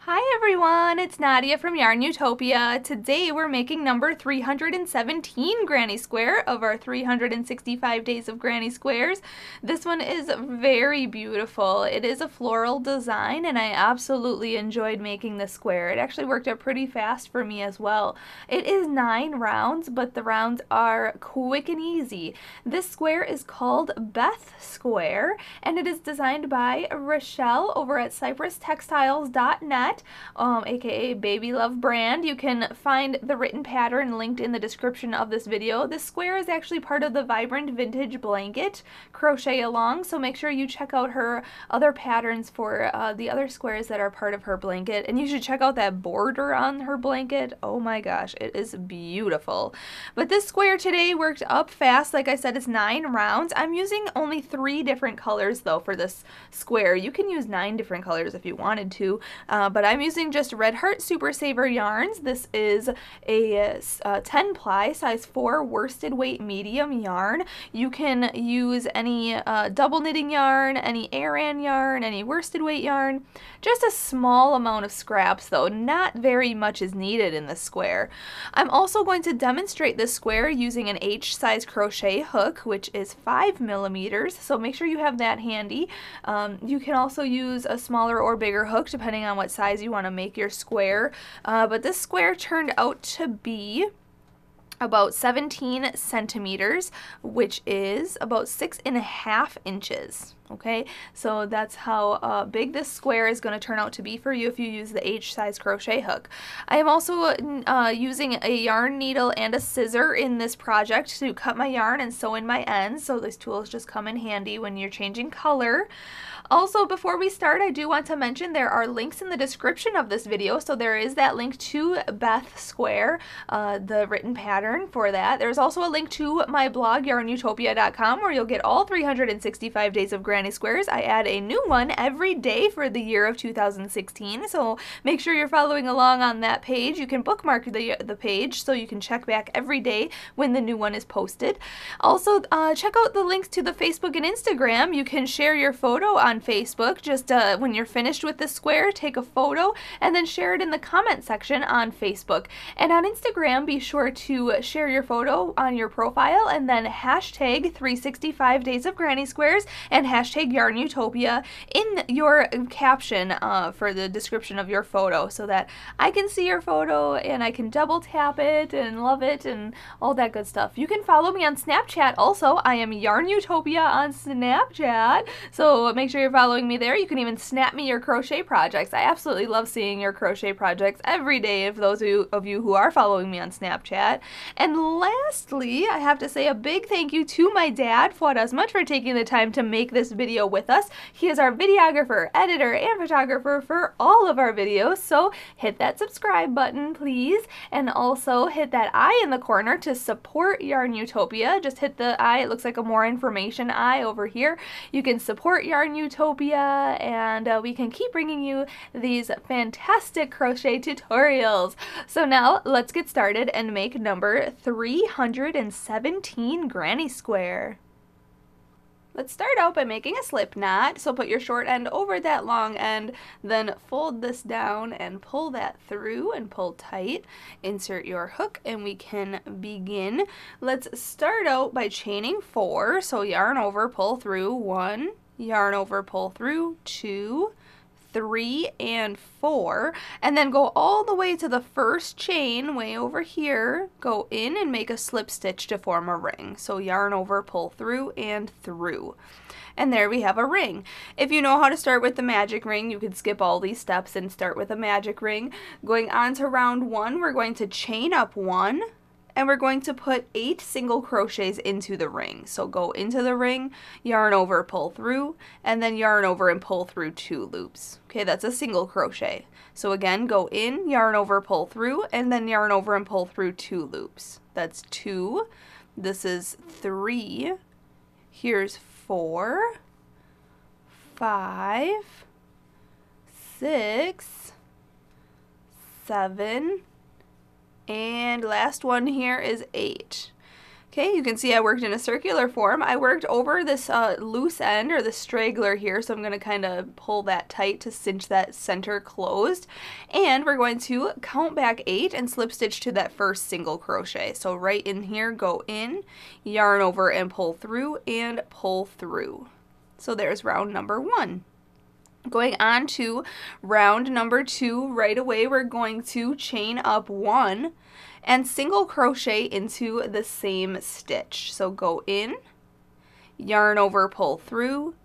Hi everyone, it's Nadia from YARNutopia. Today we're making number 317 Granny Square of our 365 Days of Granny Squares. This one is very beautiful. It is a floral design and I absolutely enjoyed making this square. It actually worked out pretty fast for me as well. It is 9 rounds, but the rounds are quick and easy. This square is called Beth Square and it is designed by Rochelle over at cyprustextiles.net. aka Baby Love brand. You can find the written pattern linked in the description of this video. This square is actually part of the Vibrant Vintage Blanket crochet along, so make sure you check out her other patterns for the other squares that are part of her blanket, and you should check out that border on her blanket. Oh my gosh, it is beautiful. But this square today worked up fast. Like I said, it's 9 rounds. I'm using only 3 different colors though for this square. You can use 9 different colors if you wanted to, but I'm using just Red Heart Super Saver yarns. This is a 10 ply size 4 worsted weight medium yarn. You can use any double knitting yarn, any Aran yarn, any worsted weight yarn. Just a small amount of scraps though, not very much is needed in this square. I'm also going to demonstrate this square using an H size crochet hook, which is 5 millimeters, so make sure you have that handy. You can also use a smaller or bigger hook depending on what size you want to make your square, but this square turned out to be about 17 centimeters, which is about 6.5 inches. Okay, so that's how big this square is going to turn out to be for you if you use the H size crochet hook. I am also using a yarn needle and a scissor in this project to cut my yarn and sew in my ends, so these tools just come in handy when you're changing color. Also, before we start, I do want to mention there are links in the description of this video. So there is that link to Beth Square, the written pattern for that. There's also a link to my blog, YARNutopia.com, where you'll get all 365 days of Granny Squares. I add a new one every day for the year of 2016, so make sure you're following along on that page. You can bookmark the page so you can check back every day when the new one is posted. Also, check out the links to the Facebook and Instagram. You can share your photo on Facebook. Just when you're finished with the square, take a photo and then share it in the comment section on Facebook. And on Instagram, be sure to share your photo on your profile and then hashtag 365 Days of Granny Squares and hashtag YARNutopia in your caption for the description of your photo, so that I can see your photo and I can double tap it and love it and all that good stuff. You can follow me on Snapchat also. I am YARNutopia on Snapchat, so make sure you're following me there. You can even snap me your crochet projects. I absolutely love seeing your crochet projects every day of those of you who are following me on Snapchat. And lastly, I have to say a big thank you to my dad, Fuad, Azmat, for taking the time to make this video with us. He is our videographer, editor, and photographer for all of our videos, so hit that subscribe button, please, and also hit that I in the corner to support YARNutopia. Just hit the I, it looks like a more information I over here. You can support YARNutopia, and we can keep bringing you these fantastic crochet tutorials. So now let's get started and make number 317 Granny Square. Let's start out by making a slip knot. So put your short end over that long end, then fold this down and pull that through and pull tight. Insert your hook and we can begin. Let's start out by chaining 4. So yarn over, pull through, 1, yarn over, pull through, 2, 3, and 4, and then go all the way to the first chain way over here, go in and make a slip stitch to form a ring. So yarn over, pull through, and through. And there we have a ring. If you know how to start with the magic ring, you could skip all these steps and start with a magic ring. Going on to round 1, we're going to chain up 1, and we're going to put 8 single crochets into the ring. So go into the ring, yarn over, pull through, and then yarn over and pull through 2 loops. Okay, that's a single crochet. So again, go in, yarn over, pull through, and then yarn over and pull through 2 loops. That's 2. This is 3. Here's 4, 5, 6, 7, and last one here is 8. Okay, you can see I worked in a circular form. I worked over this loose end, or the straggler here, so I'm going to kind of pull that tight to cinch that center closed. And we're going to count back 8 and slip stitch to that first single crochet. So right in here, go in, yarn over and pull through, and pull through. So there's round number 1. Going on to round number 2, right away we're going to chain up 1 and single crochet into the same stitch. So go in, yarn over, pull through,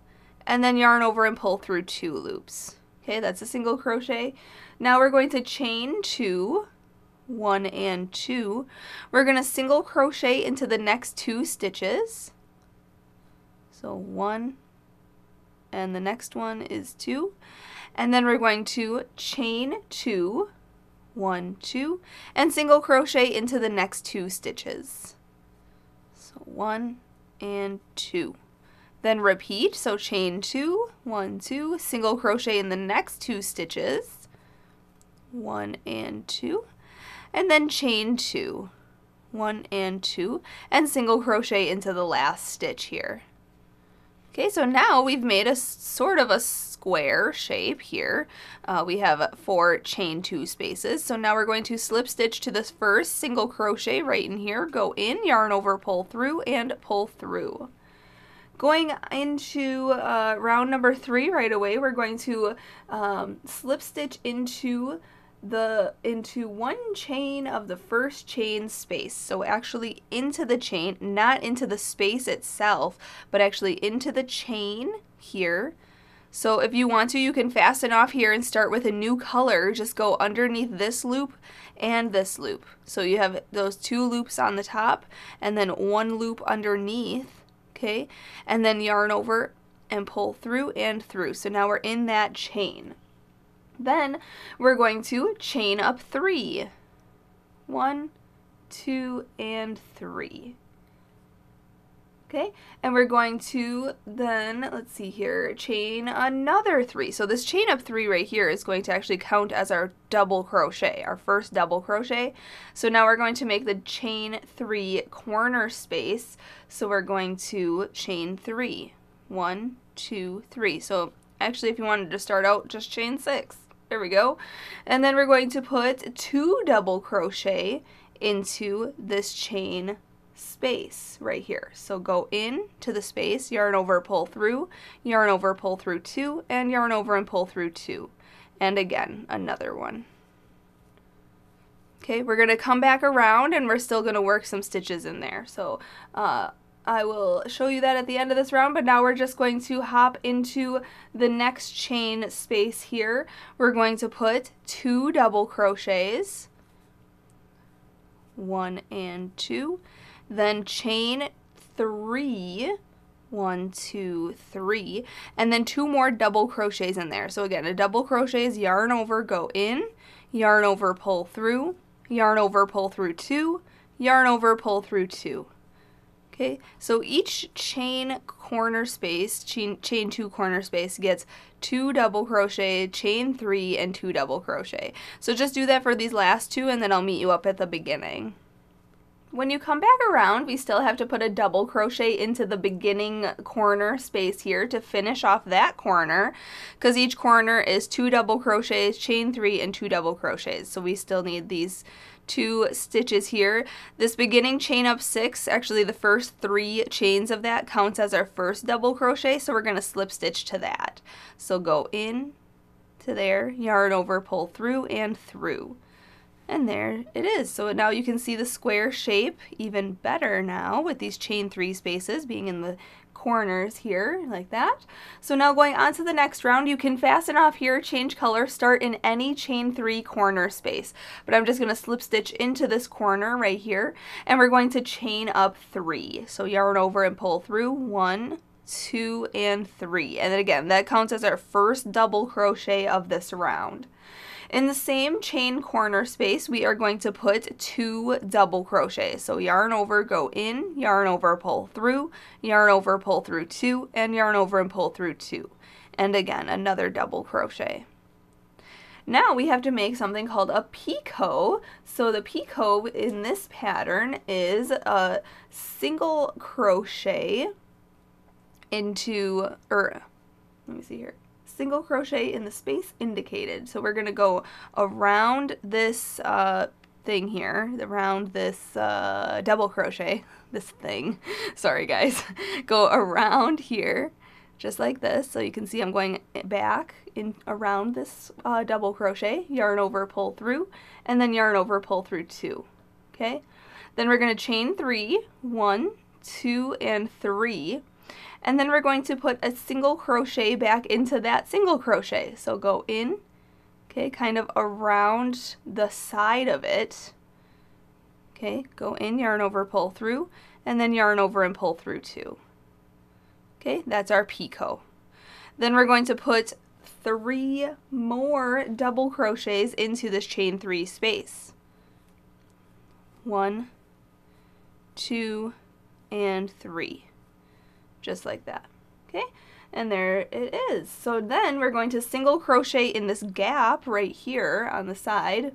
and then yarn over and pull through 2 loops. Okay, that's a single crochet. Now we're going to chain 2, 1 and 2. We're going to single crochet into the next 2 stitches. So 1, and the next one is 2. And then we're going to chain 2, 1, 2, and single crochet into the next 2 stitches. So 1 and 2. Then repeat, so chain 2, 1, 2, single crochet in the next 2 stitches, 1 and 2, and then chain 2, 1 and 2, and single crochet into the last stitch here. Okay, so now we've made a sort of a square shape here. We have 4 chain 2 spaces. So now we're going to slip stitch to this first single crochet right in here, go in, yarn over, pull through, and pull through. Going into round number 3 right away, we're going to slip stitch into one chain of the first chain space. So actually into the chain, not into the space itself, but actually into the chain here. So if you want to, you can fasten off here and start with a new color. Just go underneath this loop and this loop. So you have those 2 loops on the top and then 1 loop underneath, okay? And then yarn over and pull through and through. So now we're in that chain. Then we're going to chain up 3. 1, 2, and 3. Okay, and we're going to then, let's see here, chain another 3. So this chain up 3 right here is going to actually count as our double crochet, our first double crochet. So now we're going to make the chain 3 corner space. So we're going to chain 3. 1, 2, 3. So actually, if you wanted to start out, just chain 6. There we go. And then we're going to put 2 double crochet into this chain space right here. So go in to the space, yarn over, pull through, yarn over, pull through 2, and yarn over and pull through 2. And again, another one. Okay, we're going to come back around and we're still going to work some stitches in there. So I will show you that at the end of this round, but now we're just going to hop into the next chain space here. We're going to put 2 double crochets, 1 and 2, then chain 3, 1, 2, 3, and then 2 more double crochets in there. So again, a double crochet is yarn over, go in, yarn over, pull through, yarn over, pull through 2, yarn over, pull through 2. Okay, so each chain corner space, chain 2 corner space gets 2 double crochet, chain 3, and 2 double crochet. So just do that for these last 2 and then I'll meet you up at the beginning. When you come back around, we still have to put a double crochet into the beginning corner space here to finish off that corner, because each corner is 2 double crochets, chain 3, and 2 double crochets. So we still need these 2 stitches here. This beginning chain up 6, actually the first 3 chains of that counts as our first double crochet, so we're going to slip stitch to that. So go in to there, yarn over, pull through, and through. And there it is. So now you can see the square shape even better now with these chain 3 spaces being in the corners here like that. So now going on to the next round, you can fasten off here, change color, start in any chain 3 corner space. But I'm just going to slip stitch into this corner right here and we're going to chain up 3. So yarn over and pull through 1, 2, and 3. And then again, that counts as our first double crochet of this round. In the same chain corner space, we are going to put 2 double crochets. So yarn over, go in, yarn over, pull through, yarn over, pull through 2, and yarn over and pull through 2. And again, another double crochet. Now we have to make something called a picot. So the picot in this pattern is a single crochet into, let me see here, single crochet in the space indicated. So we're going to go around this thing here, around this double crochet, this thing, sorry guys, go around here just like this. So you can see I'm going back in around this double crochet, yarn over, pull through, and then yarn over, pull through 2. Okay, then we're going to chain 3, 1, 2, and 3, and then we're going to put a single crochet back into that single crochet. So go in, okay, kind of around the side of it. Okay, go in, yarn over, pull through, and then yarn over and pull through 2. Okay, that's our picot. Then we're going to put 3 more double crochets into this chain 3 space. 1, 2, and 3. Just like that. Okay, and there it is. So then we're going to single crochet in this gap right here on the side.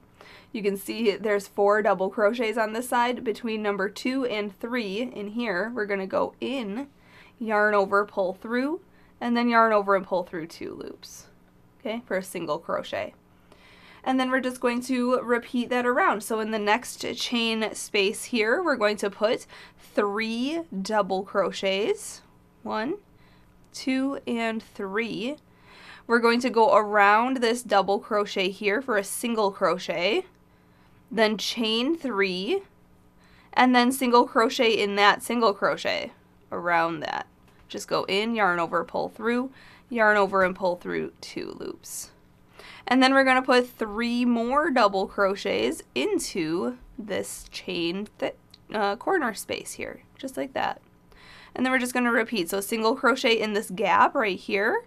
You can see there's 4 double crochets on this side. Between number 2 and 3 in here, we're going to go in, yarn over, pull through, and then yarn over and pull through 2 loops, okay, for a single crochet. And then we're just going to repeat that around. So in the next chain space here, we're going to put 3 double crochets, 1, 2, and 3. We're going to go around this double crochet here for a single crochet, then chain 3, and then single crochet in that single crochet around that. Just go in, yarn over, pull through, yarn over and pull through 2 loops. And then we're going to put 3 more double crochets into this chain corner space here, just like that. And then we're just going to repeat. So single crochet in this gap right here.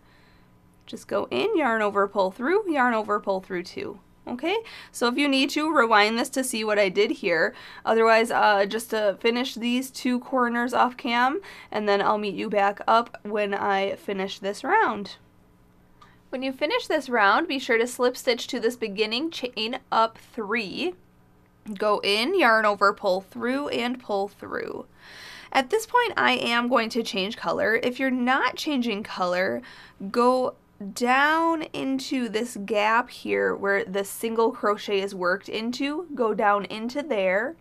Just go in, yarn over, pull through, yarn over, pull through 2. Okay, so if you need to, rewind this to see what I did here. Otherwise, just to finish these 2 corners off cam, and then I'll meet you back up when I finish this round. When you finish this round, be sure to slip stitch to this beginning chain up 3. Go in, yarn over, pull through, and pull through. At this point, I am going to change color. If you're not changing color, go down into this gap here where the single crochet is worked into, go down into there,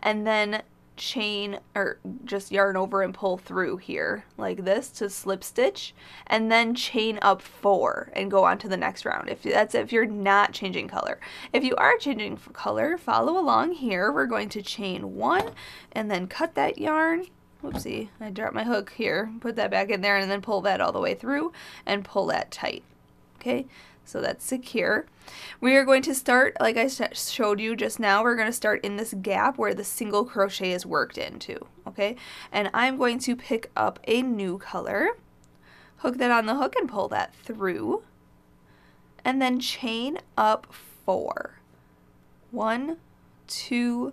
and then chain, or just yarn over and pull through here like this to slip stitch, and then chain up 4 and go on to the next round. If you're not changing color. If you are changing color, follow along here. We're going to chain 1 and then cut that yarn. Whoopsie, I dropped my hook here. Put that back in there and then pull that all the way through and pull that tight. Okay, so that's secure. We are going to start, like I showed you just now, we're going to start in this gap where the single crochet is worked into. Okay, and I'm going to pick up a new color, hook that on the hook and pull that through, and then chain up 4. 1, 2,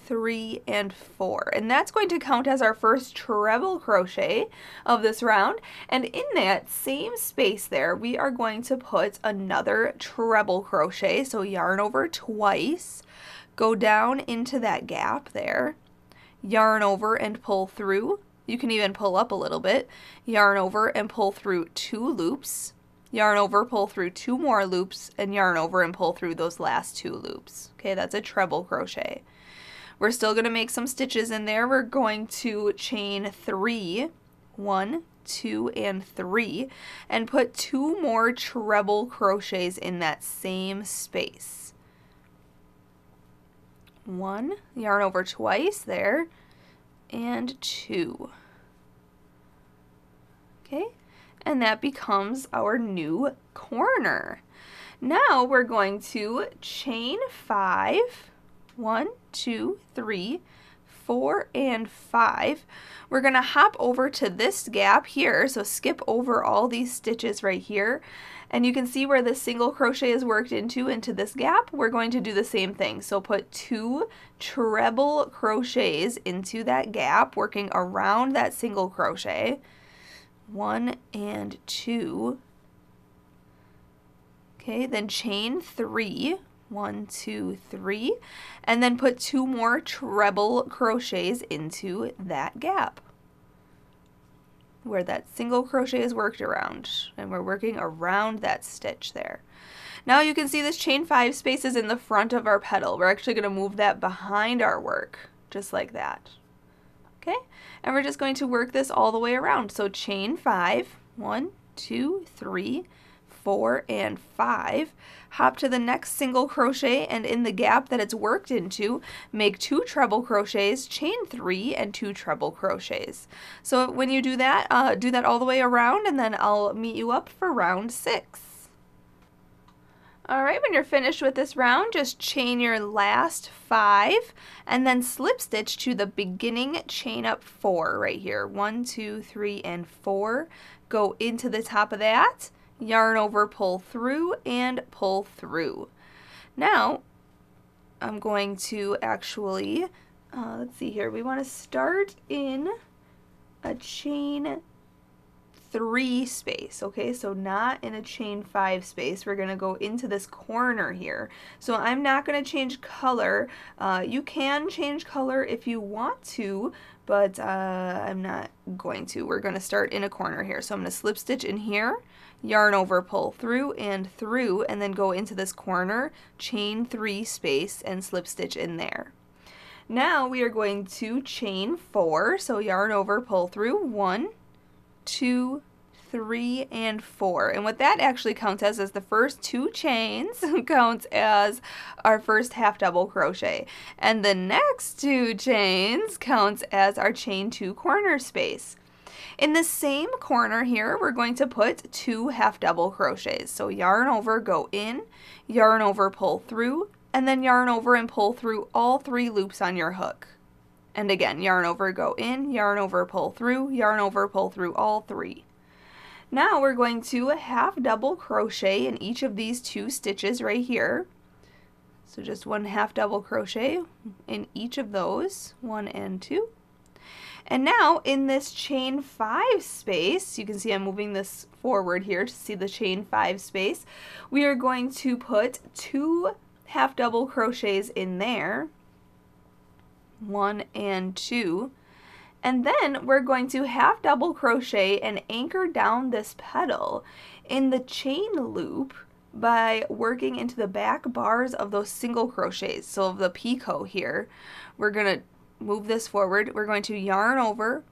3, and 4, and that's going to count as our first treble crochet of this round. And in that same space there, we are going to put another treble crochet. So yarn over twice, go down into that gap there, yarn over and pull through. You can even pull up a little bit, yarn over and pull through 2 loops, yarn over, pull through 2 more loops, and yarn over and pull through those last 2 loops. Okay, that's a treble crochet. We're still going to make some stitches in there. We're going to chain 3, 1, 2, and 3, and put 2 more treble crochets in that same space. 1, yarn over twice there, and 2. Okay, and that becomes our new corner. Now we're going to chain 5, 1, 2, 3, 4, and 5. We're going to hop over to this gap here, so skip over all these stitches right here, and you can see where the single crochet is worked into this gap. We're going to do the same thing, so put 2 treble crochets into that gap, working around that single crochet, 1 and 2. Okay, then chain 3, 1, 2, 3, and then put 2 more treble crochets into that gap where that single crochet is worked around, and we're working around that stitch there. Now you can see this chain 5 space is in the front of our petal. We're actually going to move that behind our work, just like that. Okay, and we're just going to work this all the way around. So chain 5, 1, 2, 3, 4, and 5. Hop to the next single crochet, and in the gap that it's worked into, make 2 treble crochets, chain 3, and 2 treble crochets. So when you do that all the way around, and then I'll meet you up for round 6. Alright, when you're finished with this round, just chain your last 5 and then slip stitch to the beginning chain up 4 right here. 1, 2, 3, and 4. Go into the top of that, yarn over, pull through, and pull through. Now, I'm going to actually, let's see here, we want to start in a chain 3 space, okay, so not in a chain 5 space. We're going to go into this corner here. So I'm not going to change color. You can change color if you want to, but I'm not going to. We're going to start in a corner here. So I'm going to slip stitch in here, yarn over, pull through, and then go into this corner, chain 3 space, and slip stitch in there. Now we are going to chain 4, so yarn over, pull through, 1, 2, 3, and 4. And what that actually counts as is the first 2 chains counts as our first half double crochet. And the next 2 chains counts as our chain 2 corner space. In the same corner here, we're going to put 2 half double crochets. So yarn over, go in, yarn over, pull through, and then yarn over and pull through all 3 loops on your hook. And again, yarn over, go in, yarn over, pull through, yarn over, pull through all 3. Now we're going to half double crochet in each of these 2 stitches right here. So just 1 half double crochet in each of those, 1 and 2. And now in this chain 5 space, you can see I'm moving this forward here to see the chain 5 space, we are going to put 2 half double crochets in there, 1 and 2, and then we're going to half double crochet and anchor down this petal in the chain loop by working into the back bars of those single crochets. So the picot here, we're going to move this forward, we're going to yarn over,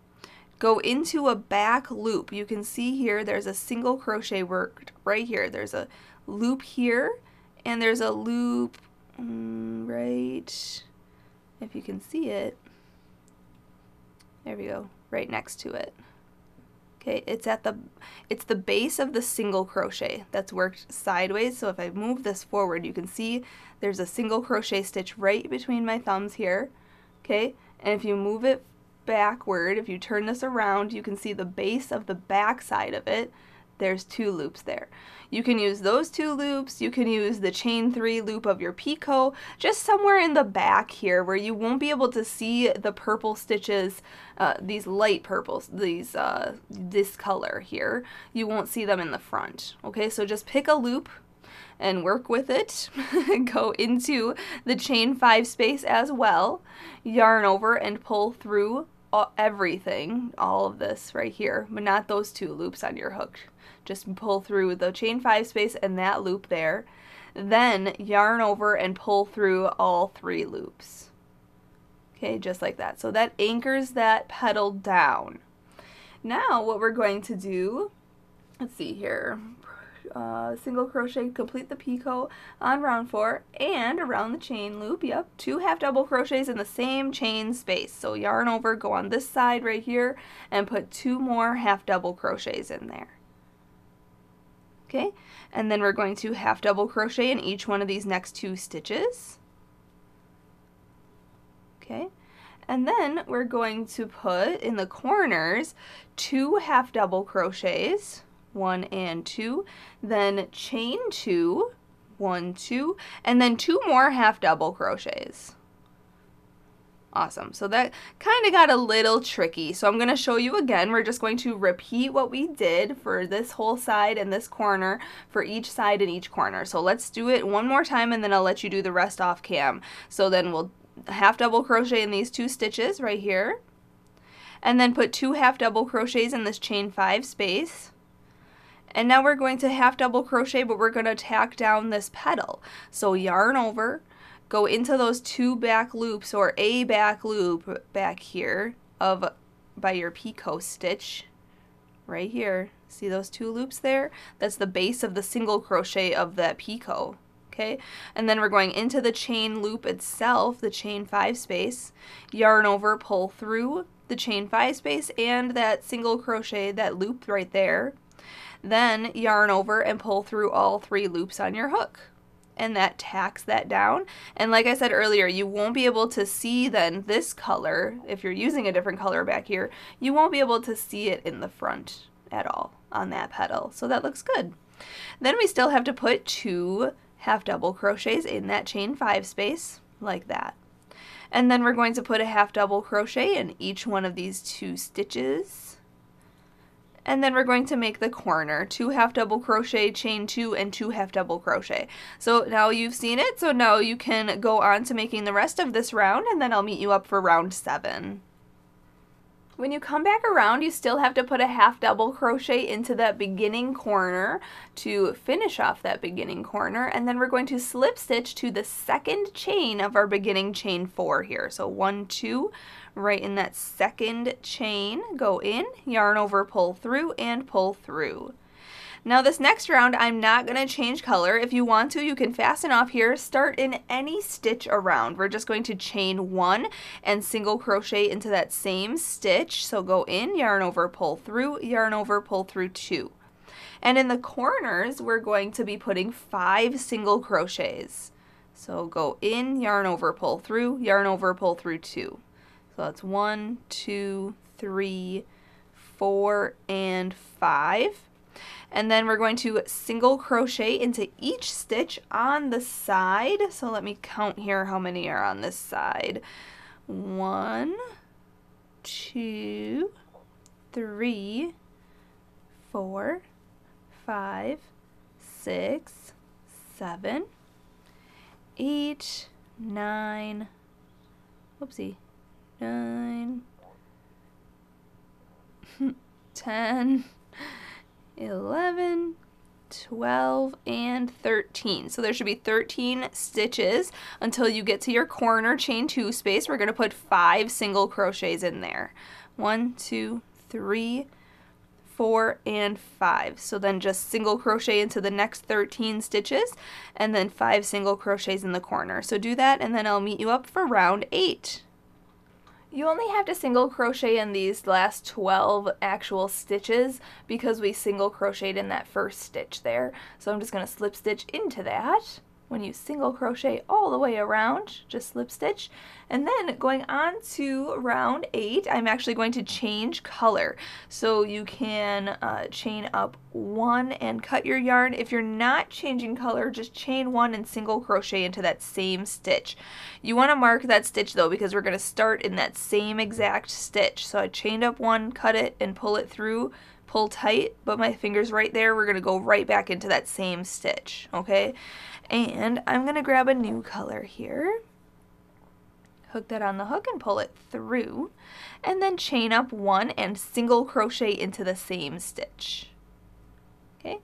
go into a back loop. You can see here there's a single crochet worked right here. There's a loop here, and there's a loop right, if you can see it, there we go, right next to it. Okay, it's the base of the single crochet that's worked sideways. So if I move this forward, you can see there's a single crochet stitch right between my thumbs here. Okay, and if you move it backward, if you turn this around, you can see the base of the back side of it. There's 2 loops there. You can use those 2 loops, you can use the chain 3 loop of your picot, just somewhere in the back here where you won't be able to see the purple stitches, these light purples, this color here. You won't see them in the front. Okay, so just pick a loop and work with it. Go into the chain 5 space as well, yarn over and pull through everything, all of this right here, but not those 2 loops on your hook. Just pull through the chain 5 space and that loop there, then yarn over and pull through all 3 loops. Okay, just like that. So that anchors that petal down. Now what we're going to do, let's see here, single crochet, complete the picot on round 4 and around the chain loop. Yep, 2 half double crochets in the same chain space. So yarn over, go on this side right here and put 2 more half double crochets in there. Okay, and then we're going to half double crochet in each one of these next 2 stitches. Okay, and then we're going to put in the corners 2 half double crochets, 1 and 2, then chain 2, 1, 2, and then 2 more half double crochets Awesome. So that kind of got a little tricky. So I'm going to show you again. We're just going to repeat what we did for this whole side and this corner for each side and each corner. So let's do it one more time and then I'll let you do the rest off cam. So then we'll half double crochet in these 2 stitches right here. And then put 2 half double crochets in this chain 5 space. And now we're going to half double crochet, but we're going to tack down this petal. So yarn over, go into those 2 back loops or a back loop back here by your picot stitch right here. See those 2 loops there? That's the base of the single crochet of that picot. Okay, and then we're going into the chain loop itself, the chain 5 space, yarn over, pull through the chain 5 space and that single crochet, that loop right there. Then yarn over and pull through all 3 loops on your hook. And that tacks that down. And like I said earlier, you won't be able to see then this color, if you're using a different color back here, you won't be able to see it in the front at all on that petal. So that looks good. Then we still have to put 2 half double crochets in that chain 5 space, like that. And then we're going to put a half double crochet in each one of these 2 stitches. And then we're going to make the corner, 2 half double crochet, chain 2, and 2 half double crochet. So now you've seen it, so now you can go on to making the rest of this round, and then I'll meet you up for round 7. When you come back around, you still have to put a half double crochet into that beginning corner to finish off that beginning corner, and then we're going to slip stitch to the second chain of our beginning chain 4 here. So 1, 2, right in that second chain, go in, yarn over, pull through, and pull through. Now this next round, I'm not going to change color. If you want to, you can fasten off here. Start in any stitch around. We're just going to chain 1 and single crochet into that same stitch. So go in, yarn over, pull through, yarn over, pull through 2. And in the corners, we're going to be putting 5 single crochets. So go in, yarn over, pull through, yarn over, pull through 2. So that's 1, 2, 3, 4, and 5. And then we're going to single crochet into each stitch on the side. So let me count here how many are on this side. 1, 2, 3, 4, 5, 6, 7, 8, 9, whoopsie, 9, 10, 11, 12, and 13. So there should be 13 stitches until you get to your corner chain 2 space. We're going to put 5 single crochets in there. 1, 2, 3, 4, and 5. So then just single crochet into the next 13 stitches and then 5 single crochets in the corner. So do that and then I'll meet you up for round 8. You only have to single crochet in these last 12 actual stitches because we single crocheted in that first stitch there. So I'm just going to slip stitch into that. When you single crochet all the way around, just slip stitch. And then going on to round 8, I'm actually going to change color. So you can chain up 1 and cut your yarn. If you're not changing color, just chain 1 and single crochet into that same stitch. You want to mark that stitch though because we're going to start in that same exact stitch. So I chained up 1, cut it, and pull it through. Pull tight, but my finger's right there. We're going to go right back into that same stitch, okay? And I'm going to grab a new color here, hook that on the hook and pull it through, and then chain up 1 and single crochet into the same stitch. Okay,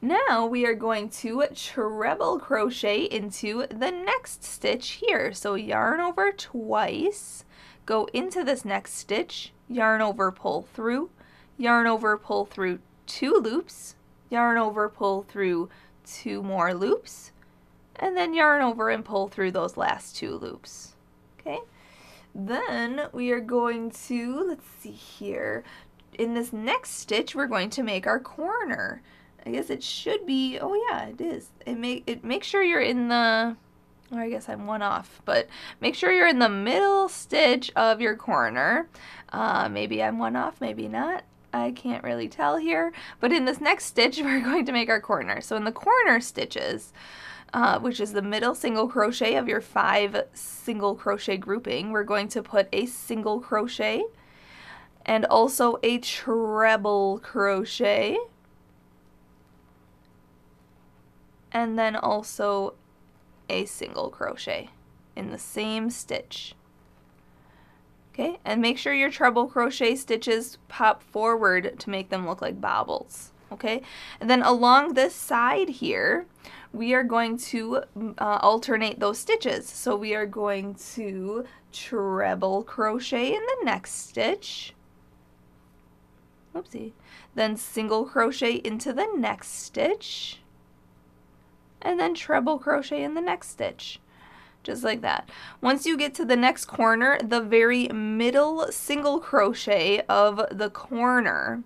now we are going to treble crochet into the next stitch here. So yarn over twice, go into this next stitch, yarn over, pull through, yarn over, pull through 2 loops, yarn over, pull through 2 more loops, and then yarn over and pull through those last 2 loops. Okay, then we are going to, let's see here, in this next stitch we're going to make our corner. I guess it should be, oh yeah, it is. Make sure you're in the, or I guess I'm 1 off, but make sure you're in the middle stitch of your corner. Maybe I'm 1 off, maybe not. I can't really tell here, but in this next stitch we're going to make our corner. So in the corner stitches, which is the middle single crochet of your 5 single crochet grouping, we're going to put a single crochet and also a treble crochet, and then also a single crochet in the same stitch. Okay, and make sure your treble crochet stitches pop forward to make them look like bobbles. Okay, and then along this side here, we are going to alternate those stitches. So we are going to treble crochet in the next stitch. Oopsie. Then single crochet into the next stitch. And then treble crochet in the next stitch. Just like that. Once you get to the next corner, the very middle single crochet of the corner,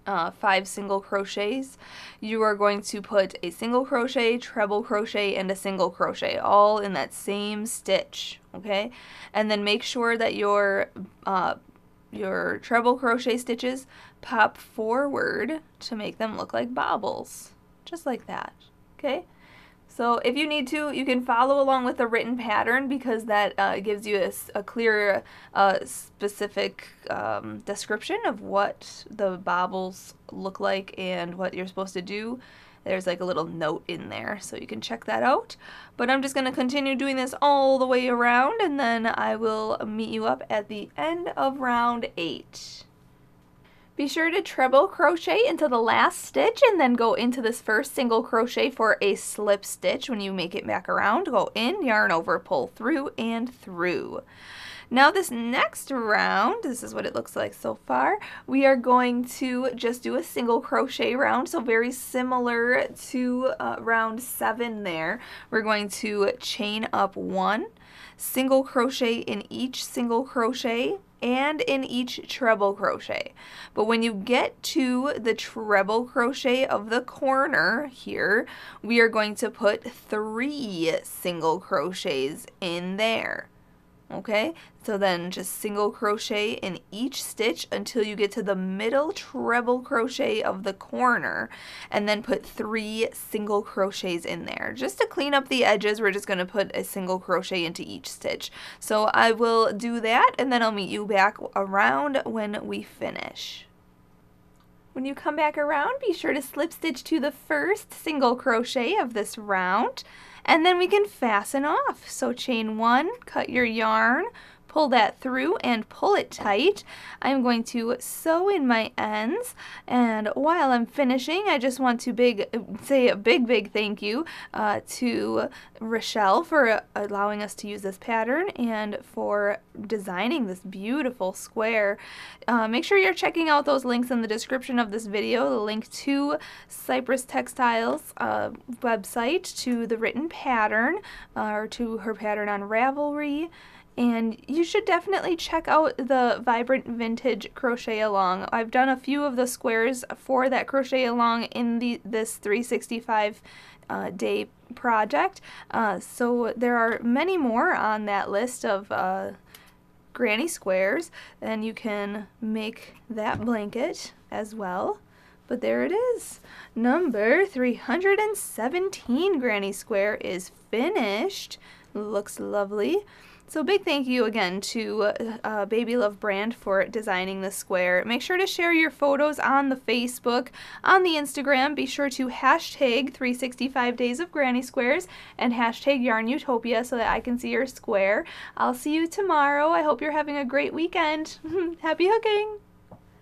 5 single crochets, you are going to put a single crochet, treble crochet, and a single crochet all in that same stitch. Okay, and then make sure that your treble crochet stitches pop forward to make them look like bobbles, just like that. Okay, so if you need to, you can follow along with the written pattern, because that gives you a clear, specific description of what the bobbles look like and what you're supposed to do. There's like a little note in there, so you can check that out. But I'm just going to continue doing this all the way around, and then I will meet you up at the end of round 8. Be sure to treble crochet into the last stitch and then go into this first single crochet for a slip stitch. When you make it back around, go in, yarn over, pull through and through. Now this next round, this is what it looks like so far, we are going to just do a single crochet round, so very similar to round 7 there. We're going to chain up 1, single crochet in each single crochet, and in each treble crochet. But when you get to the treble crochet of the corner here, we are going to put 3 single crochets in there. Okay, so then just single crochet in each stitch until you get to the middle treble crochet of the corner, and then put 3 single crochets in there. Just to clean up the edges, we're just going to put a single crochet into each stitch. So I will do that, and then I'll meet you back around when we finish. When you come back around, be sure to slip stitch to the first single crochet of this round, and then we can fasten off. So chain 1, cut your yarn, pull that through and pull it tight. I'm going to sew in my ends, and while I'm finishing, I just want to say a big thank you to Rochelle for allowing us to use this pattern and for designing this beautiful square. Make sure you're checking out those links in the description of this video, the link to Cypress Textiles website, to the written pattern, or to her pattern on Ravelry. And you should definitely check out the Vibrant Vintage Crochet Along. I've done a few of the squares for that crochet along in this 365 day project. So there are many more on that list of granny squares, and you can make that blanket as well. But there it is. Number 317 granny square is finished. Looks lovely. So big thank you again to Baby Love Brand for designing this square. Make sure to share your photos on the Facebook, on the Instagram. Be sure to hashtag 365 Days of Granny Squares and hashtag YARNutopia so that I can see your square. I'll see you tomorrow. I hope you're having a great weekend. Happy hooking!